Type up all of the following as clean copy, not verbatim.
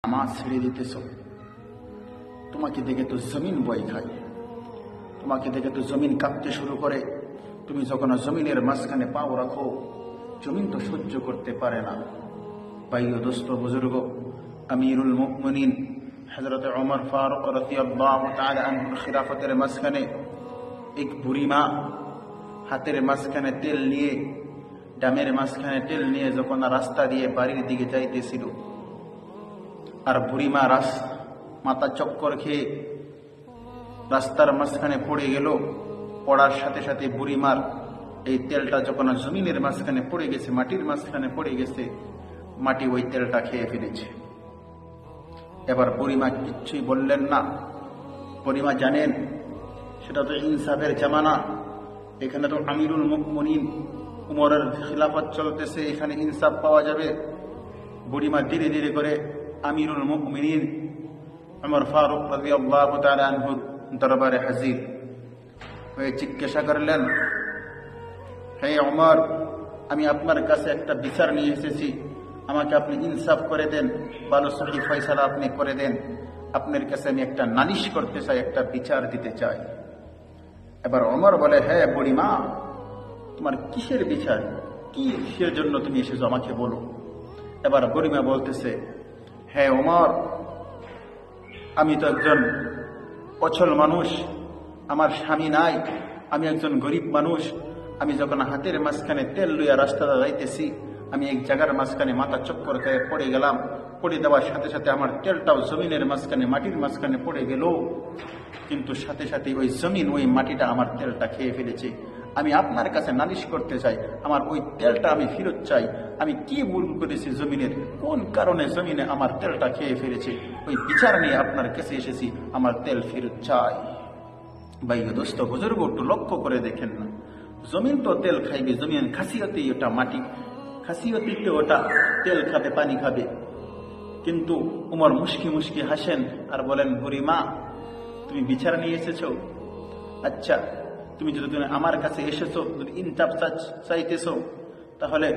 নামাজ ছেড়ে দিতেছ, তোমাকে দেখে তো জমিন ভয় খায়, তোমাকে দেখে তো জমিন কাঁপতে শুরু করে। তুমি যখন জমিনের মাঝখানে পাও রাখো, জমিন তো সহ্য করতে পারে না। ভাই ও দোস্ত বুজুর্গ, আমিরুল মুমিনিন হযরত ওমর ফারুক রাদিয়াল্লাহু তাআলা আনহুর খিলাফতের মাঝখানে এক বুড়ি মা হাতের মাঝখানে তেল নিয়ে, ডামের মাঝখানে তেল নিয়ে যখন রাস্তা দিয়ে বাড়ির দিকে যাইতেছিল, আর বুড়িমা মাথা চক্কর খেয়ে রাস্তার মাঝখানে পড়ে গেল। পড়ার সাথে সাথে বুড়িমার এই তেলটা যখন জমিনের মাঝখানে পড়ে গেছে, মাটির মাঝখানে পড়ে গেছে, মাটি ওই তেলটা খেয়ে ফেলেছে। এবার বুড়িমা কিচ্ছুই বললেন না। বুড়িমা জানেন সেটা তো ইনসাফের জামানা, এখানে তো আমিরুল মুমিনিন উমরের খিলাফত চলতেছে, এখানে ইনসাফ পাওয়া যাবে। বুড়িমা ধীরে ধীরে করে আমিরুল মুমিনিন ওমর ফারুক রাদিয়াল্লাহু তাআলা আনহুর দরবারে হাজির হয়ে জিজ্ঞাসা করলেন, হে ওমর, আমি আপনার কাছে একটা বিচার নিয়ে এসেছি, আমাকে আপনি ইনসাফ করে দেন, ভালো সহি ফয়সালা আপনি করে দেন। আপনার কাছে আমি একটা নালিশ করতে চাই, একটা বিচার দিতে চাই। এবার ওমর বলে, হ্যাঁ বুড়িমা, তোমার কিসের বিচার, কিসের জন্য তুমি এসেছো আমাকে বলো। এবার বুড়িমা বলতেছে, হ্যাঁ ওমর, আমি তো একজন অচল মানুষ, আমার স্বামী নাই, আমি একজন গরিব মানুষ। আমি যখন হাতের মাঝখানে তেল লইয়া রাস্তাটা যাইতেছি, আমি এক জায়গার মাঝখানে মাথা চক্কর খেয়ে পড়ে গেলাম। পড়ে দেওয়ার সাথে সাথে আমার তেলটাও জমিনের মাঝখানে, মাটির মাঝখানে পড়ে গেল, কিন্তু সাথে সাথে ওই জমিন, ওই মাটিটা আমার তেলটা খেয়ে ফেলেছে। আমি আপনার কাছে নালিশ করতে চাই, আমার ওই তেলটা আমি ফেরত চাই। আমি কি ভুল করেছি জমিনের, কোন কারণে জমিনে আমার তেলটা খেয়ে ফেলেছে, ওই বিচার নিয়ে আপনার কাছে এসেছি, আমার তেল ফেরত চাই। ভাই দোস্ত বুজুর্গ, একটু লক্ষ্য করে দেখেন না, জমিন তো তেল খাইবে, জমিন খাসিয়তেই ওটা মাটি, খাসিয়তিতে ওটা তেল খাবে, পানি খাবে। কিন্তু উমর মুশকি মুশকি হাসেন আর বলেন, বুড়িমা, তুমি বিচার নিয়ে এসেছো, আচ্ছা তুমি যদি আমার কাছে এসেছো, যদি ইনসাফ চাইতেছো, তাহলে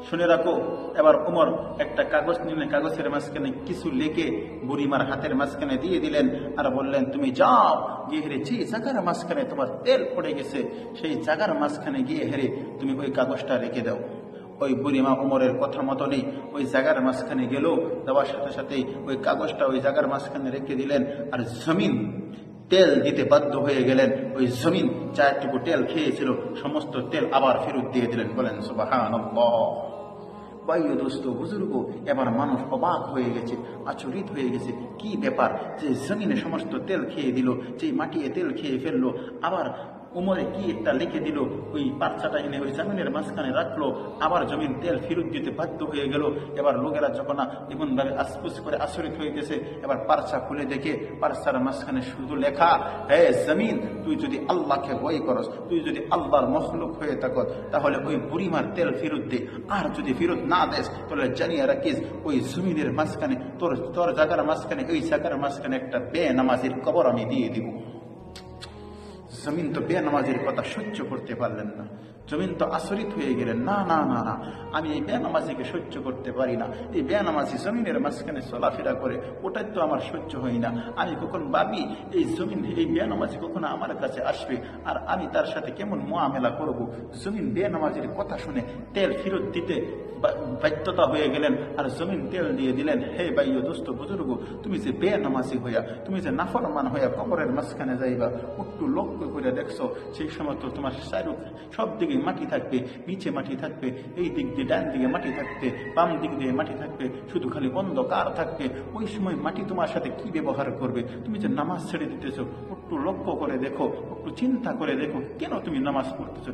শুনে রাখো। এবার উমর একটা কাগজ নিলেন, কাগজের মাঝখানে কিছু লিখে বুড়িমার হাতের মাঝখানে দিয়ে দিলেন, আর বললেন, তুমি যাও গিয়ে হেরে যে জায়গার মাঝখানে তোমার তেল পড়ে গেছে, সেই জায়গার মাঝখানে গিয়ে হেরে তুমি ওই কাগজটা রেখে দাও। ওই বুড়িমা উমরের কথা মতো নেই, ওই জায়গার মাঝখানে গেল, দেওয়ার সাথে সাথে ওই কাগজটা ওই জায়গার মাঝখানে রেখে দিলেন, আর জমিন তেল দিতে বাধ্য হয়ে গেলেন। ওই জমিন চারটুকু তেল খেয়েছিল, সমস্ত তেল আবার ফেরত দিয়ে দিলেন। বলেন সুবহানাল্লাহ। ভাই দোস্ত বুজুর্গ, এবার মানুষ অবাক হয়ে গেছে, আচরিত হয়ে গেছে, কি ব্যাপার যে জমিনে সমস্ত তেল খেয়ে দিল, যে মাটিয়ে তেল খেয়ে ফেললো, আবার উমরে কি একটা লিখে দিল, ওই পার্চাটা এনে ওই জমিনের মাঝখানে রাখলো, আবার জমিন তেল ফেরত দিতে বাধ্য হয়ে গেল। এবার লোকেরা যখন এমন ভাবে আসপুস করে আচরিত হয়ে গেছে, এবার পার্চা খুলে দেখে পার্চার মাঝখানে শুধু লেখা, হে জমিন, তুই যদি আল্লাহকে ভয় করস, তুই যদি আল্লাহর মখলুক হয়ে থাক, তাহলে ওই বুড়িমার তেল ফেরত দে, আর যদি ফেরত না দেস তাহলে জানিয়ে রাখিস, ওই জমিনের মাঝখানে তোর জায়গার মাঝখানে, ওই জায়গার মাঝখানে একটা বেনামাজির কবর আমি দিয়ে দিব। জমিন তো বেনামাজির কথা সহ্য করতে পারলেন না, জমিন তো আচরিত হয়ে গেলেন, না না না না, আমি এই বেনামাজিকে সহ্য করতে পারি না। এই বেনামাজি জমিনের মাঝখানে চলাফেরা করে, ওটাই তো আমার সহ্য হয় না। আমি কখন ভাবি এই জমিন, এই বেনামাজি কখনো আমার কাছে আসবে, আর আমি তার সাথে কেমন মুআমেলা করব। জমিন বেনামাজির কথা শুনে তেল ফেরত দিতে বাধ্যতা হয়ে গেলেন, আর জমিন তেল দিয়ে দিলেন। হে ভাই দোস্ত বুজুর্গ, তুমি যে বেনামাজি হইয়া, তুমি যে নাফরমান হইয়া কবরের মাঝখানে যাইবা, একটু লক্ষ্য করে দেখছো, সেই সময় তো তোমার সব দিকে মাটি থাকবে, নিচে মাটি থাকবে, এই দিক দিয়ে ডান দিকে মাটি থাকবে, বাম দিক দিয়ে মাটি থাকবে, শুধু খালি অন্ধকার থাকবে। ওই সময় মাটি তোমার সাথে কি ব্যবহার করবে? তুমি যে নামাজ ছেড়ে দিতেছো, একটু লক্ষ্য করে দেখো, একটু চিন্তা করে দেখো, কেন তুমি নামাজ পড়তেছো,